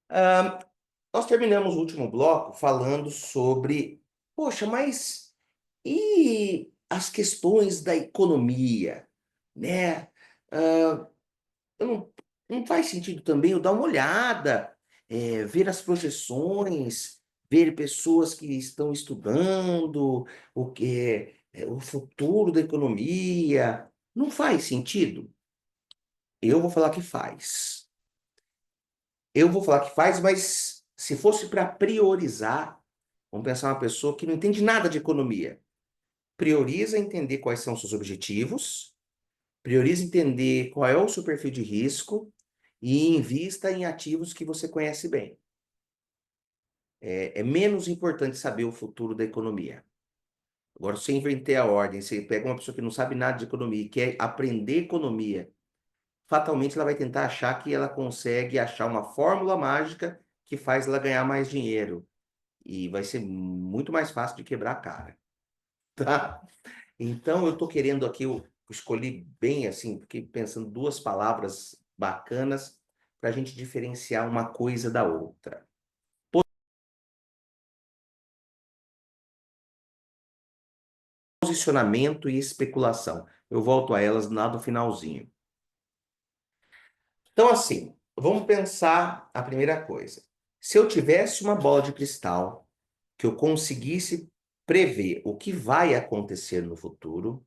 Nós terminamos o último bloco falando sobre, poxa, mas e as questões da economia, né? Ah, eu não faz sentido também eu dar uma olhada, ver as projeções, ver pessoas que estão estudando o que é o futuro da economia. Não faz sentido? Eu vou falar que faz. Eu vou falar que faz, mas se fosse para priorizar, vamos pensar uma pessoa que não entende nada de economia. Prioriza entender quais são seus objetivos, prioriza entender qual é o seu perfil de risco e invista em ativos que você conhece bem. É menos importante saber o futuro da economia. Agora, se eu inverter a ordem, você pega uma pessoa que não sabe nada de economia e quer aprender economia, fatalmente ela vai tentar achar que ela consegue achar uma fórmula mágica que faz ela ganhar mais dinheiro. E vai ser muito mais fácil de quebrar a cara, tá? Então, eu estou querendo aqui, eu escolhi bem assim, porque pensando duas palavras bacanas para a gente diferenciar uma coisa da outra. Posicionamento e especulação. Eu volto a elas lá do finalzinho. Então, assim, vamos pensar a primeira coisa. Se eu tivesse uma bola de cristal que eu conseguisse prever o que vai acontecer no futuro,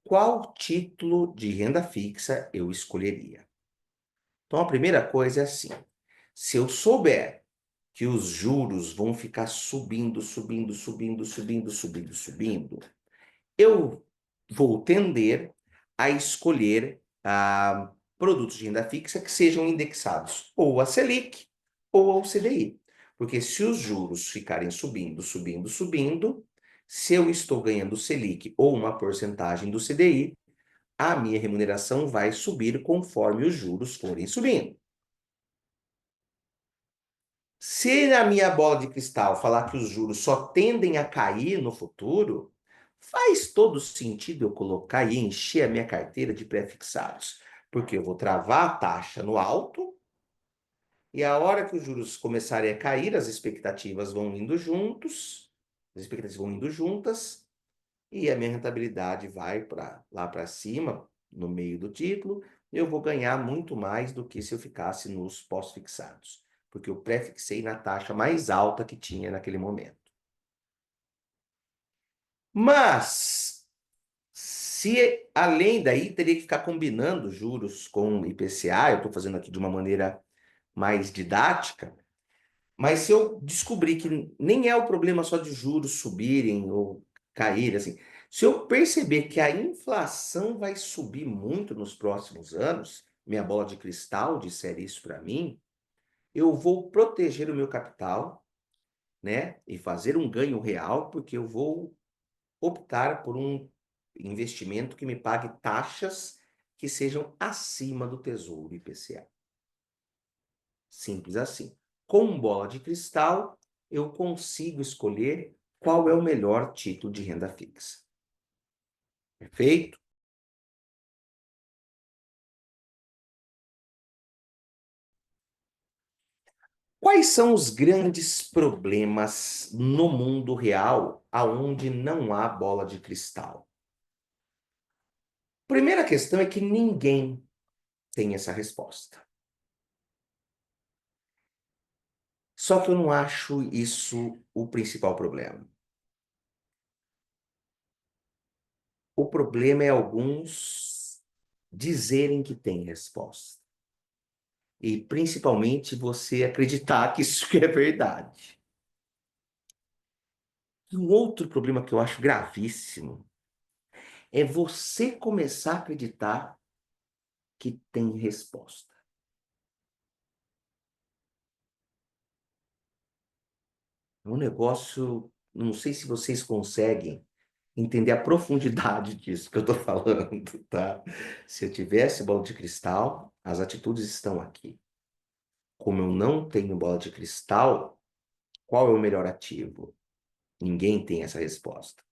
qual título de renda fixa eu escolheria? Então, a primeira coisa é assim: se eu souber que os juros vão ficar subindo, subindo, subindo, subindo, subindo, subindo, eu vou tender a escolher produtos de renda fixa que sejam indexados ou a Selic ou ao CDI. Porque se os juros ficarem subindo, subindo, subindo, se eu estou ganhando Selic ou uma porcentagem do CDI, a minha remuneração vai subir conforme os juros forem subindo. Se a minha bola de cristal falar que os juros só tendem a cair no futuro, faz todo sentido eu colocar e encher a minha carteira de pré-fixados, porque eu vou travar a taxa no alto e a hora que os juros começarem a cair, as expectativas vão indo juntos, as expectativas vão indo juntas e a minha rentabilidade vai para lá para cima, no meio do título, eu vou ganhar muito mais do que se eu ficasse nos pós-fixados, porque eu pré-fixei na taxa mais alta que tinha naquele momento. Mas, se além daí teria que ficar combinando juros com IPCA, eu estou fazendo aqui de uma maneira mais didática, mas se eu descobrir que nem é o problema só de juros subirem ou caírem, assim, se eu perceber que a inflação vai subir muito nos próximos anos, minha bola de cristal disser isso para mim, eu vou proteger o meu capital, né, e fazer um ganho real, porque eu vou optar por um investimento que me pague taxas que sejam acima do Tesouro IPCA. Simples assim. Com bola de cristal, eu consigo escolher qual é o melhor título de renda fixa. Perfeito? Quais são os grandes problemas no mundo real aonde não há bola de cristal? Primeira questão é que ninguém tem essa resposta. Só que eu não acho isso o principal problema. O problema é alguns dizerem que têm resposta. E principalmente você acreditar que isso é verdade. E um outro problema que eu acho gravíssimo é você começar a acreditar que tem resposta. É um negócio, não sei se vocês conseguem entender a profundidade disso que eu estou falando, tá? Se eu tivesse bola de cristal, as atitudes estão aqui. Como eu não tenho bola de cristal, qual é o melhor ativo? Ninguém tem essa resposta.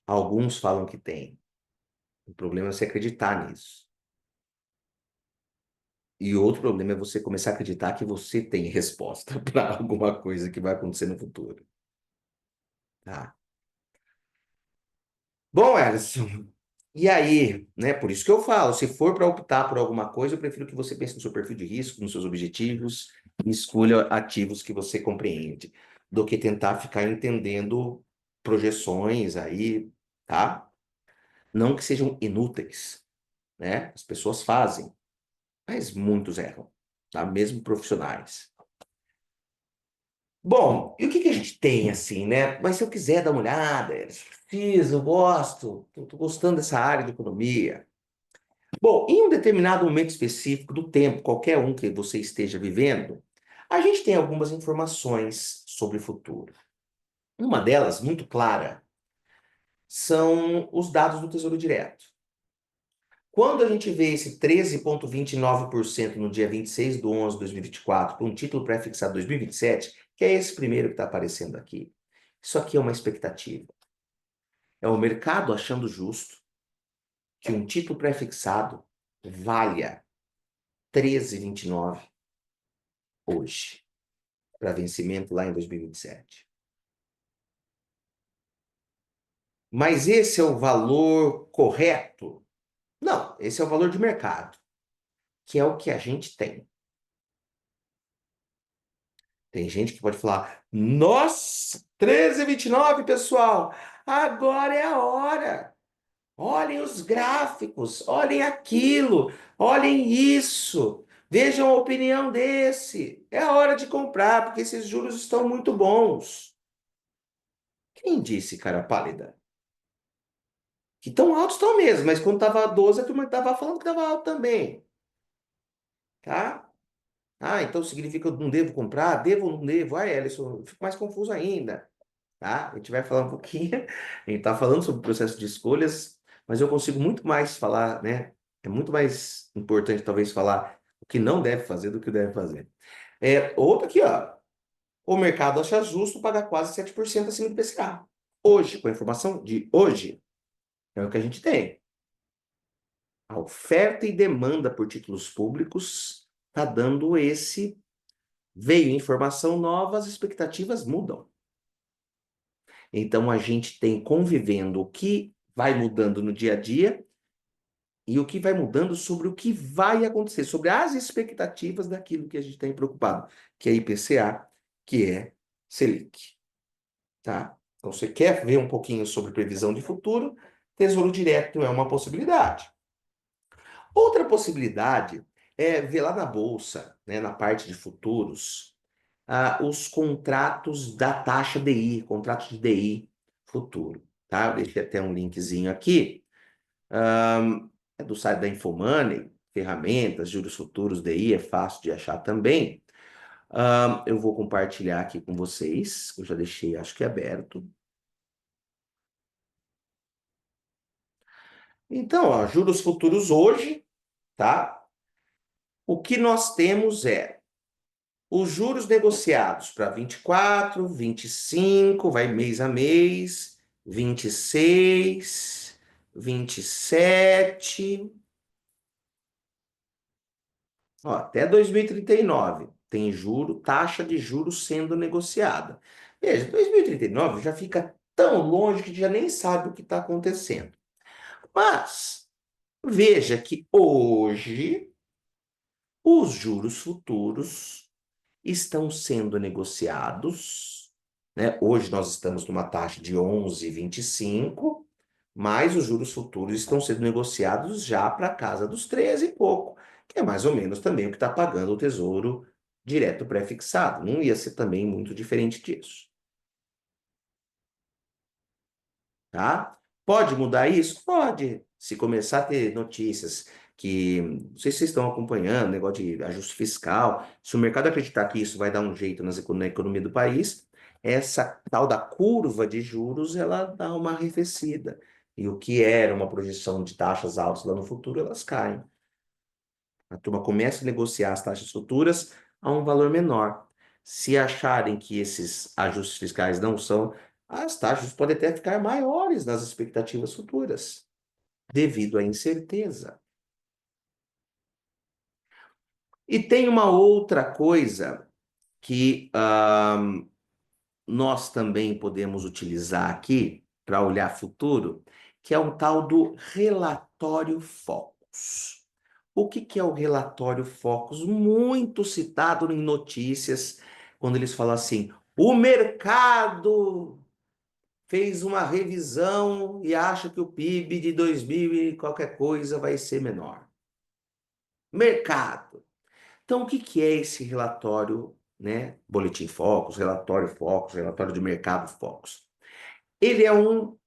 Alguns falam que tem. O problema é você acreditar nisso. E outro problema é você começar a acreditar que você tem resposta para alguma coisa que vai acontecer no futuro, tá? Bom, Alisson, e aí, né? Por isso que eu falo, se for para optar por alguma coisa, eu prefiro que você pense no seu perfil de risco, nos seus objetivos, e escolha ativos que você compreende, do que tentar ficar entendendo projeções aí, tá? Não que sejam inúteis, né? As pessoas fazem, mas muitos erram, tá? Mesmo profissionais. Bom, e o que que a gente tem assim, né? Mas se eu quiser dar uma olhada, eu preciso, eu gosto, tô gostando dessa área de economia. Bom, em um determinado momento específico do tempo, qualquer um que você esteja vivendo, a gente tem algumas informações sobre o futuro. Uma delas, muito clara, são os dados do Tesouro Direto. Quando a gente vê esse 13,29% no dia 26/11/2024, com um título pré-fixado 2027, que é esse primeiro que está aparecendo aqui, isso aqui é uma expectativa. É o mercado achando justo que um título pré-fixado valha 13,29 hoje, para vencimento lá em 2027. Mas esse é o valor correto? Não, esse é o valor de mercado, que é o que a gente tem. Tem gente que pode falar: nossa, 13,29, pessoal, agora é a hora. Olhem os gráficos, olhem aquilo, olhem isso. Vejam a opinião desse. É a hora de comprar, porque esses juros estão muito bons. Quem disse, cara pálida? Que tão altos estão mesmo, mas quando estava 12, a turma estava falando que estava alto também, tá? Ah, então significa que eu não devo comprar? Devo ou não devo? Ah, Ellison, eu fico mais confuso ainda, tá? A gente vai falar um pouquinho, a gente tá falando sobre o processo de escolhas, mas eu consigo muito mais falar, né? É muito mais importante, talvez, falar o que não deve fazer do que deve fazer. Outro aqui, ó. O mercado acha justo pagar quase 7% acima do IPCA. Hoje, com a informação de hoje, é o que a gente tem. A oferta e demanda por títulos públicos está dando esse. Veio informação nova, as expectativas mudam. Então a gente tem convivendo o que vai mudando no dia a dia e o que vai mudando sobre o que vai acontecer, sobre as expectativas daquilo que a gente tem preocupado, que é IPCA, que é Selic, tá? Então você quer ver um pouquinho sobre previsão de futuro, Tesouro Direto é uma possibilidade. Outra possibilidade é ver lá na bolsa, né, na parte de futuros, os contratos da taxa DI, contratos de DI futuro, tá? Eu deixei até um linkzinho aqui, é do site da Infomoney, ferramentas, juros futuros, DI, é fácil de achar também. Eu vou compartilhar aqui com vocês, eu já deixei, acho que aberto. Então, ó, juros futuros hoje, tá? O que nós temos é os juros negociados para 24, 25, vai mês a mês, 26, 27, ó, até 2039 tem juro, taxa de juros sendo negociada. Veja, 2039 já fica tão longe que já nem sabe o que está acontecendo. Mas veja que hoje os juros futuros estão sendo negociados, né? Hoje nós estamos numa taxa de 11,25, mas os juros futuros estão sendo negociados já para casa dos 13 e pouco, que é mais ou menos também o que está pagando o Tesouro Direto pré-fixado. Não ia ser também muito diferente disso, tá? Pode mudar isso? Pode. Se começar a ter notícias que, não sei se vocês estão acompanhando, negócio de ajuste fiscal, se o mercado acreditar que isso vai dar um jeito na economia do país, essa tal da curva de juros, ela dá uma arrefecida. E o que era uma projeção de taxas altas lá no futuro, elas caem. A turma começa a negociar as taxas futuras a um valor menor. Se acharem que esses ajustes fiscais não são, as taxas podem até ficar maiores nas expectativas futuras, devido à incerteza. E tem uma outra coisa que nós também podemos utilizar aqui para olhar futuro, que é um tal do relatório Focus. O que que é o relatório Focus? Muito citado em notícias, quando eles falam assim: o mercado fez uma revisão e acha que o PIB de 2000 e qualquer coisa vai ser menor. Mercado. Então, o que que é esse relatório, né? Boletim Focus, relatório de mercado Focus? Ele é um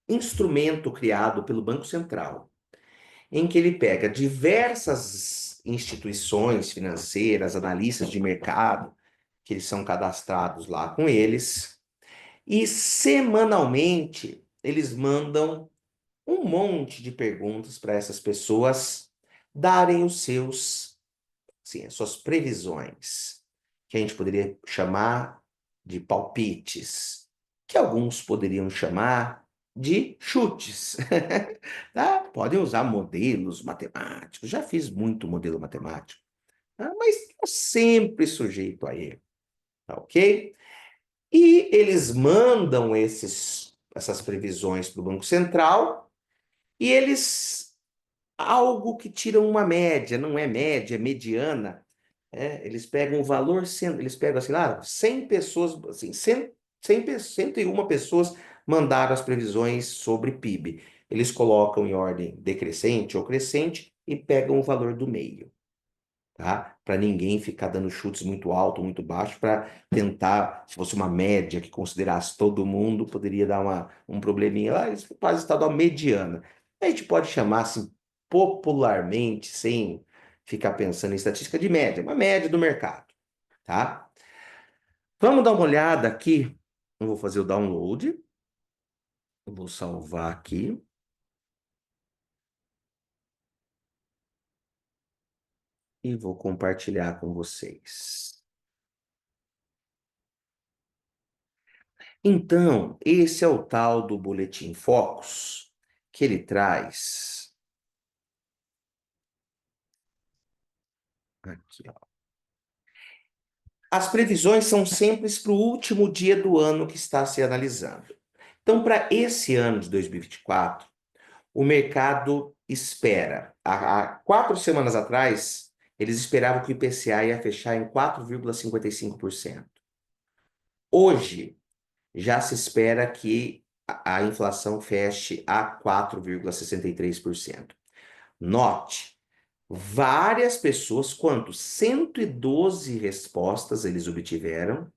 instrumento criado pelo Banco Central, em que ele pega diversas instituições financeiras, analistas de mercado, que eles são cadastrados lá com eles, e semanalmente eles mandam um monte de perguntas para essas pessoas darem os seus, sim, as suas previsões, que a gente poderia chamar de palpites, que alguns poderiam chamar de chutes. Tá? Podem usar modelos matemáticos, já fiz muito modelo matemático, tá? Mas estou sempre sujeito a erro, tá ok? E eles mandam essas previsões para o Banco Central e eles, algo que tiram uma média, não é média, é mediana, eles pegam o valor, eles pegam assim, lá, 100 pessoas, assim, 101 pessoas mandaram as previsões sobre PIB. Eles colocam em ordem decrescente ou crescente e pegam o valor do meio, tá? Para ninguém ficar dando chutes muito alto, muito baixo, para tentar, se fosse uma média que considerasse todo mundo, poderia dar um probleminha lá, eles fazem estadual mediana. A gente pode chamar assim, popularmente, sem ficar pensando em estatística de média, uma média do mercado, tá? Vamos dar uma olhada aqui. Eu vou fazer o download. Eu vou salvar aqui. E vou compartilhar com vocês. Então, esse é o tal do Boletim Focus, que ele traz aqui, ó. As previsões são sempre para o último dia do ano que está se analisando. Então, para esse ano de 2024, o mercado espera. Há 4 semanas atrás, eles esperavam que o IPCA ia fechar em 4,55%. Hoje, já se espera que a inflação feche a 4,63%. Note, várias pessoas, quanto? 112 respostas eles obtiveram,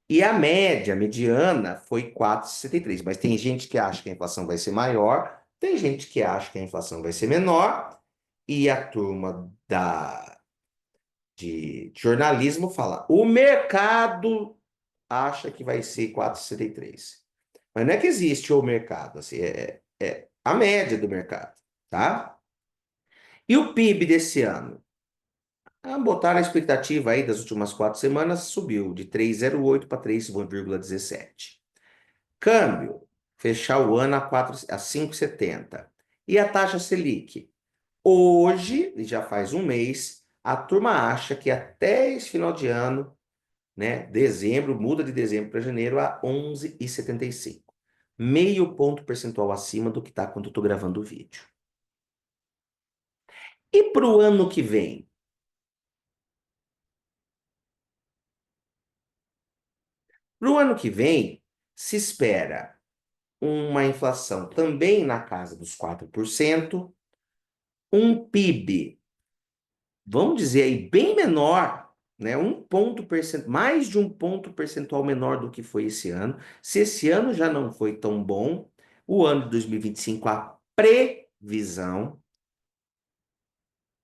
e a média, a mediana, foi 4,63. Mas tem gente que acha que a inflação vai ser maior, tem gente que acha que a inflação vai ser menor, e a turma de jornalismo fala: o mercado acha que vai ser 4,63. Mas não é que existe o mercado, assim, é a média do mercado, tá? E o PIB desse ano? Botaram a expectativa aí das últimas 4 semanas, subiu de 3,08 para 3,17. Câmbio, fechar o ano a 5,70. E a taxa Selic? Hoje, já faz um mês, a turma acha que até esse final de ano, né, dezembro, muda de dezembro para janeiro a 11,75. Meio ponto percentual acima do que está quando eu estou gravando o vídeo. E para o ano que vem? Para o ano que vem, se espera uma inflação também na casa dos 4%, um PIB, vamos dizer aí, bem menor, né? Mais de um ponto percentual menor do que foi esse ano. Se esse ano já não foi tão bom, o ano de 2025, a previsão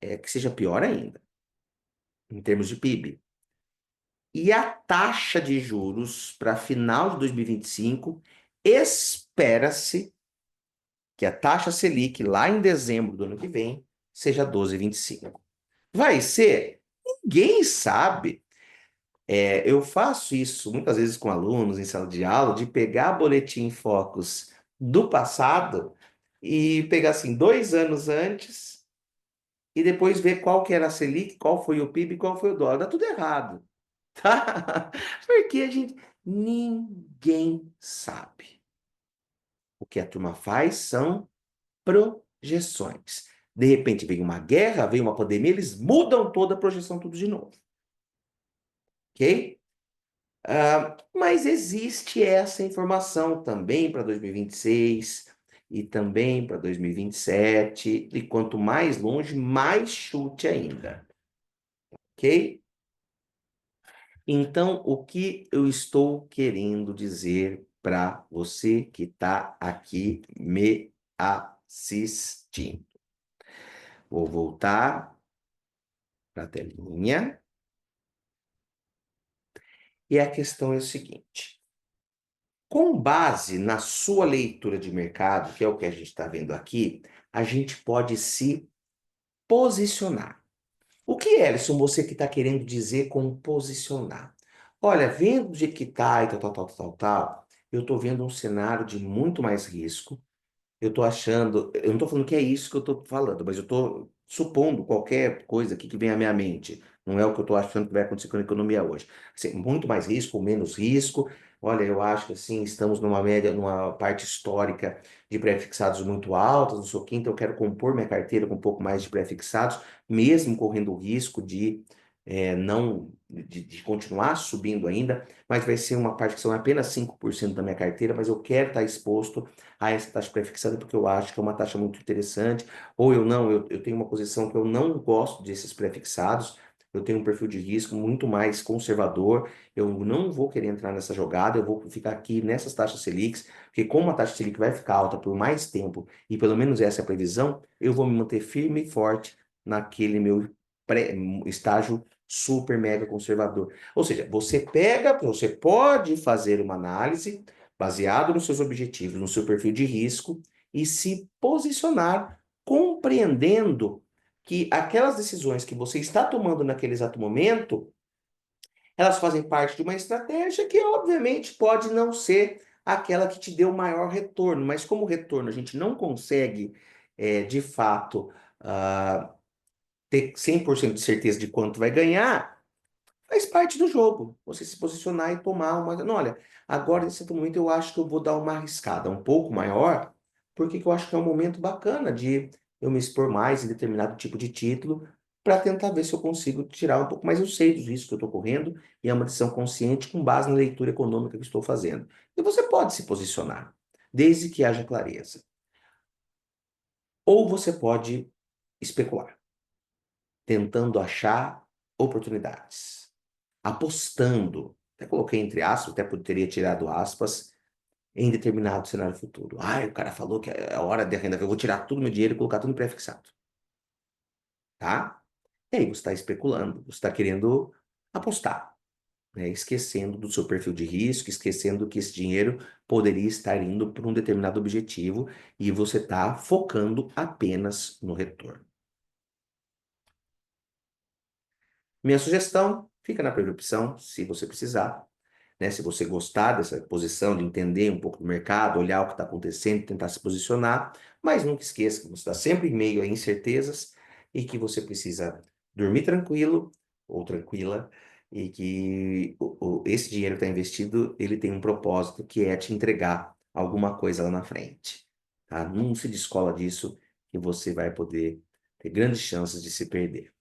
é que seja pior ainda, em termos de PIB. E a taxa de juros para final de 2025, espera-se que a taxa Selic lá em dezembro do ano que vem seja 12,25. Vai ser? Ninguém sabe. Eu faço isso muitas vezes com alunos em sala de aula, de pegar boletim Focus do passado e pegar assim 2 anos antes e depois ver qual que era a Selic, qual foi o PIB, qual foi o dólar. Dá tudo errado, tá? Porque ninguém sabe. O que a turma faz são projeções. De repente vem uma guerra, vem uma pandemia, eles mudam toda a projeção tudo de novo. Ok? Mas existe essa informação também para 2026 e também para 2027, e quanto mais longe, mais chute ainda. Ok? Então, o que eu estou querendo dizer para você que está aqui me assistindo? Vou voltar para a telinha. E a questão é o seguinte: com base na sua leitura de mercado, que é o que a gente está vendo aqui, a gente pode se posicionar. O que é, Alisson, você que está querendo dizer com posicionar? Olha, vendo do jeito que está e tal, eu estou vendo um cenário de muito mais risco. Eu tô achando, eu não tô falando que é isso que eu tô falando, mas eu tô supondo qualquer coisa aqui que vem à minha mente. Não é o que eu tô achando que vai acontecer com a economia hoje. Assim, muito mais risco ou menos risco. Olha, eu acho que assim, estamos numa média, numa parte histórica de pré-fixados muito altas, não sei o quê, então eu quero compor minha carteira com um pouco mais de pré-fixados, mesmo correndo o risco de não de continuar subindo ainda, mas vai ser uma parte que são apenas 5% da minha carteira, mas eu quero estar exposto a essa taxa pré-fixada porque eu acho que é uma taxa muito interessante, ou eu não, eu tenho uma posição que eu não gosto desses pré-fixados, eu tenho um perfil de risco muito mais conservador, eu não vou querer entrar nessa jogada, eu vou ficar aqui nessas taxas Selics, porque como a taxa Selic vai ficar alta por mais tempo, e pelo menos essa é a previsão, eu vou me manter firme e forte naquele meu estágio super mega conservador. Ou seja, você pode fazer uma análise baseado nos seus objetivos, no seu perfil de risco e se posicionar compreendendo que aquelas decisões que você está tomando naquele exato momento, elas fazem parte de uma estratégia que obviamente pode não ser aquela que te deu o maior retorno, mas como retorno a gente não consegue de fato ter 100% de certeza de quanto vai ganhar, faz parte do jogo. Você se posicionar e tomar uma. Não, olha, agora nesse momento eu acho que eu vou dar uma arriscada um pouco maior, porque que eu acho que é um momento bacana de eu me expor mais em determinado tipo de título, para tentar ver se eu consigo tirar um pouco mais. Eu sei dos riscos que eu estou correndo, e é uma decisão consciente com base na leitura econômica que estou fazendo. E você pode se posicionar, desde que haja clareza. Ou você pode especular, tentando achar oportunidades, apostando, até coloquei entre aspas, até teria tirado aspas, em determinado cenário futuro. Ah, o cara falou que é a hora de renda, eu vou tirar todo o meu dinheiro e colocar tudo em pré-fixado, tá? E aí você está especulando, você está querendo apostar, né? Esquecendo do seu perfil de risco, esquecendo que esse dinheiro poderia estar indo para um determinado objetivo e você está focando apenas no retorno. Minha sugestão, fica na primeira opção, se você precisar, né? Se você gostar dessa posição, de entender um pouco do mercado, olhar o que está acontecendo, tentar se posicionar, mas nunca esqueça que você está sempre em meio a incertezas e que você precisa dormir tranquilo ou tranquila e que esse dinheiro que está investido, ele tem um propósito que é te entregar alguma coisa lá na frente, tá? Não se descola disso que você vai poder ter grandes chances de se perder.